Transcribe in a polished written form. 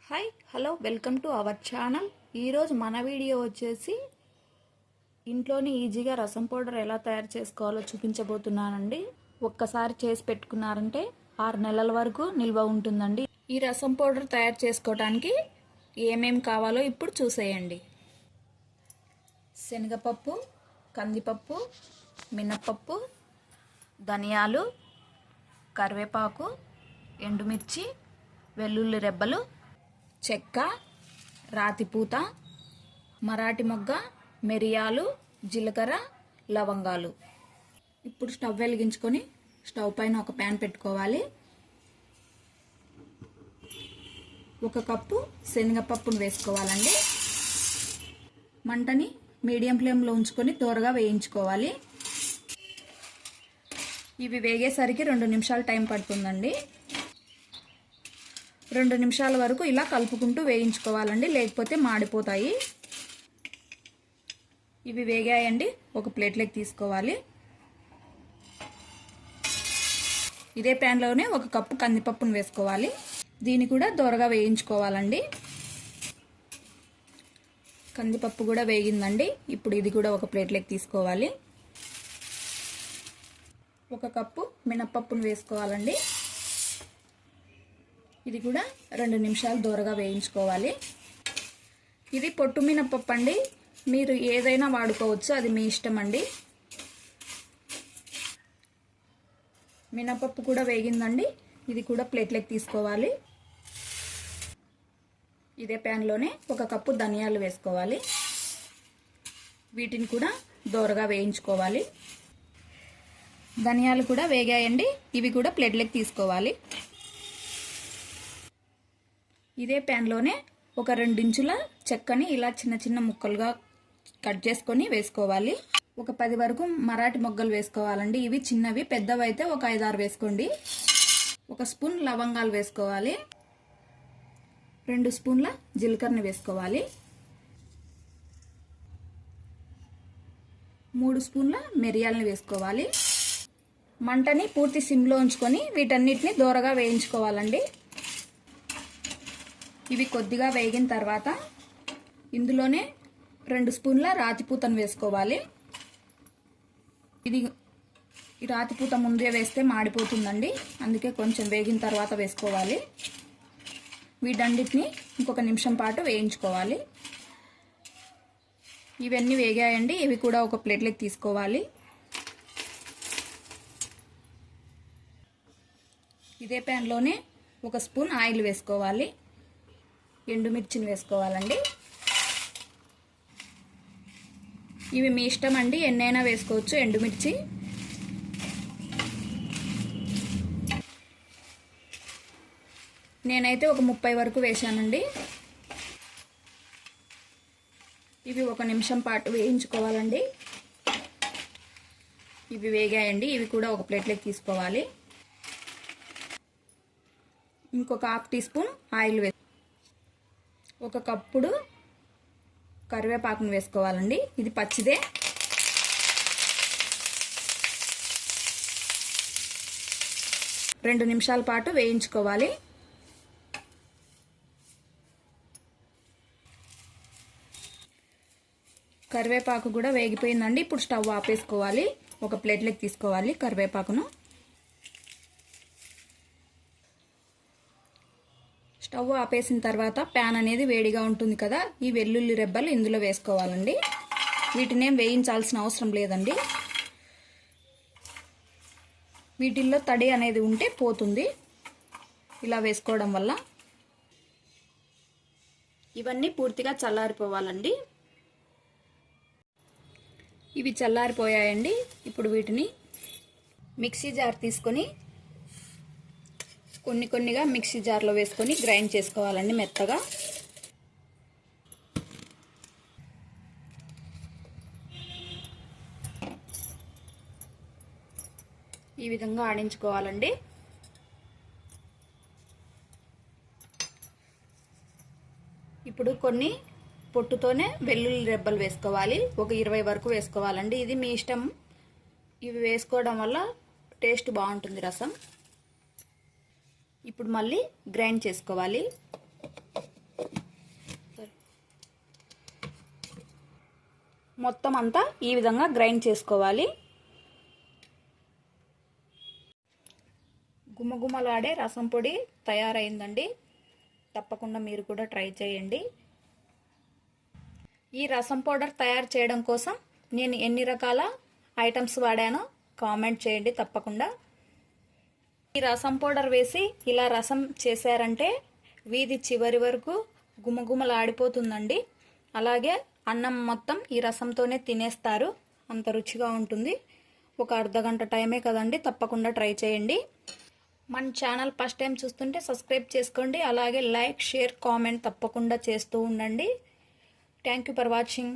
Hi hello welcome to our channel. ఈరోజు మన video వచ్చేసి ఇంట్లోనే ఈజీగా రసం పౌడర్ ఎలా తయారు చేసుకోవాలో చూపించబోతున్నానండి. ఒక్కసారి చేసి పెట్టుకున్నారంటే 6 నెలల వరకు నిల్వ ఉంటుందండి. ఈ రసం పౌడర్ తయారు చేసుకోవడానికి ఏమేం కావాలో ఇప్పుడు చూసేయండి. శనగపప్పు, కందిపప్పు, మినప్పప్పు, ధనియాలు, కరివేపాకు, ఎండుమిర్చి, వెల్లుల్లి రెబ్బలు, చెక్క, రాతిపూత, మరాఠీ మొగ్గ, మిరియాలు, జీలకర్ర, లవంగాలు. ఇప్పుడు స్టవ్ వెలిగించుకొని స్టవ్ పైన ఒక ప్యాన్ పెట్టుకోవాలి. 1 కప్పు శనగపప్పును వేసుకోవాలండి. మంటని మీడియం ఫ్లేమ్లో ఉంచుకొని త్వరగా వేయించుకోవాలి. ఇవి వేగేసరికి 2 నిమిషాలు టైం పడుతుందండి. 2 నిమిషాల వరకు ఇలా కలుపుకుంటూ వేయించుకోవాలండి, లేకపోతే మాడిపోతాయి. ఇవి వేగాయండి, ఒక ప్లేట్లోకి తీసుకోవాలి. ఇదే ప్యాన్లోనే 1 కప్పు కందిపప్పును వేసుకోవాలి. దీన్ని కూడా దోరగా వేయించుకోవాలండి. కందిపప్పు కూడా వేగిందండి. ఇప్పుడు ఇది కూడా ఒక ప్లేట్లోకి తీసుకోవాలి. 1 కప్పు మినప్పప్పును వేసుకోవాలండి. ఇది కూడా 2 నిమిషాలు దోరగా వేయించుకోవాలి. ఇది పొట్టు మినపప్పు అండి, మీరు ఏదైనా వాడుకోవచ్చు, అది మీ ఇష్టం అండి. మినపప్పు కూడా వేగిందండి. ఇది కూడా ప్లేట్లోకి తీసుకోవాలి. ఇదే ప్యాన్లోనే 1 కప్పు ధనియాలు వేసుకోవాలి. వీటిని కూడా దోరగా వేయించుకోవాలి. ధనియాలు కూడా వేగాయండి. ఇవి కూడా ప్లేట్లోకి తీసుకోవాలి. ఇదే ప్యాన్లోనే ఒక 2 ఇంచుల చెక్కని ఇలా చిన్న చిన్న ముక్కలుగా కట్ చేసుకొని వేసుకోవాలి. ఒక 10 వరకు మరాఠీ మొగ్గలు వేసుకోవాలండి. ఇవి చిన్నవి, పెద్దవి అయితే ఒక 5-6 వేసుకోండి. 1 స్పూన్ లవంగాలు వేసుకోవాలి. 2 స్పూన్ల జీలకర్రని వేసుకోవాలి. 3 స్పూన్ల మిరియాలని వేసుకోవాలి. మంటని పూర్తి సిమ్లో ఉంచుకొని వీటన్నిటిని దోరగా వేయించుకోవాలండి. ఇవి కొద్దిగా వేగిన తర్వాత ఇందులోనే 2 స్పూన్ల రాతిపూతను వేసుకోవాలి. ఈ రాతిపూత ముందే వేస్తే మాడిపోతుందండి, అందుకే కొంచెం వేగిన తర్వాత వేసుకోవాలి. వీటన్నిటిని ఇంకొక నిమిషం పాటు వేయించుకోవాలి. ఇవన్నీ వేగాయండి. ఇవి కూడా ఒక ప్లేట్లోకి తీసుకోవాలి. ఇదే ప్యాన్లోనే 1 స్పూన్ ఆయిల్ వేసుకోవాలి. ఎండుమిర్చిని వేసుకోవాలండి. ఇవి మీ ఇష్టం అండి, ఎన్నైనా వేసుకోవచ్చు ఎండుమిర్చి. నేనైతే ఒక 30 వరకు వేశానండి. ఇవి 1 నిమిషం పాటు వేయించుకోవాలండి. ఇవి వేగాయండి. ఇవి కూడా ఒక ప్లేట్లోకి తీసుకోవాలి. ఇంకొక 1/2 టీ స్పూన్ ఆయిల్ 1 కప్పుడు కరివేపాకును వేసుకోవాలండి. ఇది పచ్చిదే. రెండు నిమిషాల పాటు వేయించుకోవాలి. కరివేపాకు కూడా వేగిపోయిందండి. ఇప్పుడు స్టవ్ ఆపేసుకోవాలి. ఒక ప్లేట్లోకి తీసుకోవాలి కరివేపాకును. స్టవ్ ఆపేసిన తర్వాత ప్యాన్ అనేది వేడిగా ఉంటుంది కదా, ఈ వెల్లుల్లి రెబ్బలు ఇందులో వేసుకోవాలండి. వీటిని వేయించాల్సిన అవసరం లేదండి. వీటిల్లో తడి అనేది ఉంటే పోతుంది ఇలా వేసుకోవడం వల్ల. ఇవన్నీ పూర్తిగా చల్లారిపోవాలండి. ఇవి చల్లారిపోయాయండి. ఇప్పుడు వీటిని మిక్సీ జార్ తీసుకొని కొన్నిగా మిక్సీ జార్లో వేసుకొని గ్రైండ్ చేసుకోవాలండి మెత్తగా. ఈ విధంగా ఆడించుకోవాలండి. ఇప్పుడు కొన్ని పొట్టుతోనే వెల్లుల్లి రెబ్బలు వేసుకోవాలి. ఒక 20 వరకు వేసుకోవాలండి. ఇది మీ ఇష్టం. ఇవి వేసుకోవడం వల్ల టేస్ట్ బాగుంటుంది రసం. ఇప్పుడు మళ్ళీ గ్రైండ్ చేసుకోవాలి. మొత్తం అంతా ఈ విధంగా గ్రైండ్ చేసుకోవాలి. గుమగుమలాడే రసం పొడి తయారైందండి. తప్పకుండా మీరు కూడా ట్రై చేయండి. ఈ రసం పౌడర్ తయారు చేయడం కోసం నేను ఎన్ని రకాల ఐటమ్స్ వాడానో కామెంట్ చేయండి తప్పకుండా. ఈ రసం పౌడర్ వేసి ఇలా రసం చేశారంటే వీధి చివరి వరకు గుమగుమలాడిపోతుందండి. అలాగే అన్నం మొత్తం ఈ రసంతోనే తినేస్తారు, అంత రుచిగా ఉంటుంది. ఒక అర్ధగంట టైమే కదండి, తప్పకుండా ట్రై చేయండి. మన ఛానల్ ఫస్ట్ టైం చూస్తుంటే సబ్స్క్రైబ్ చేసుకోండి. అలాగే లైక్, షేర్, కామెంట్ తప్పకుండా చేస్తూ ఉండండి. Thank you for watching.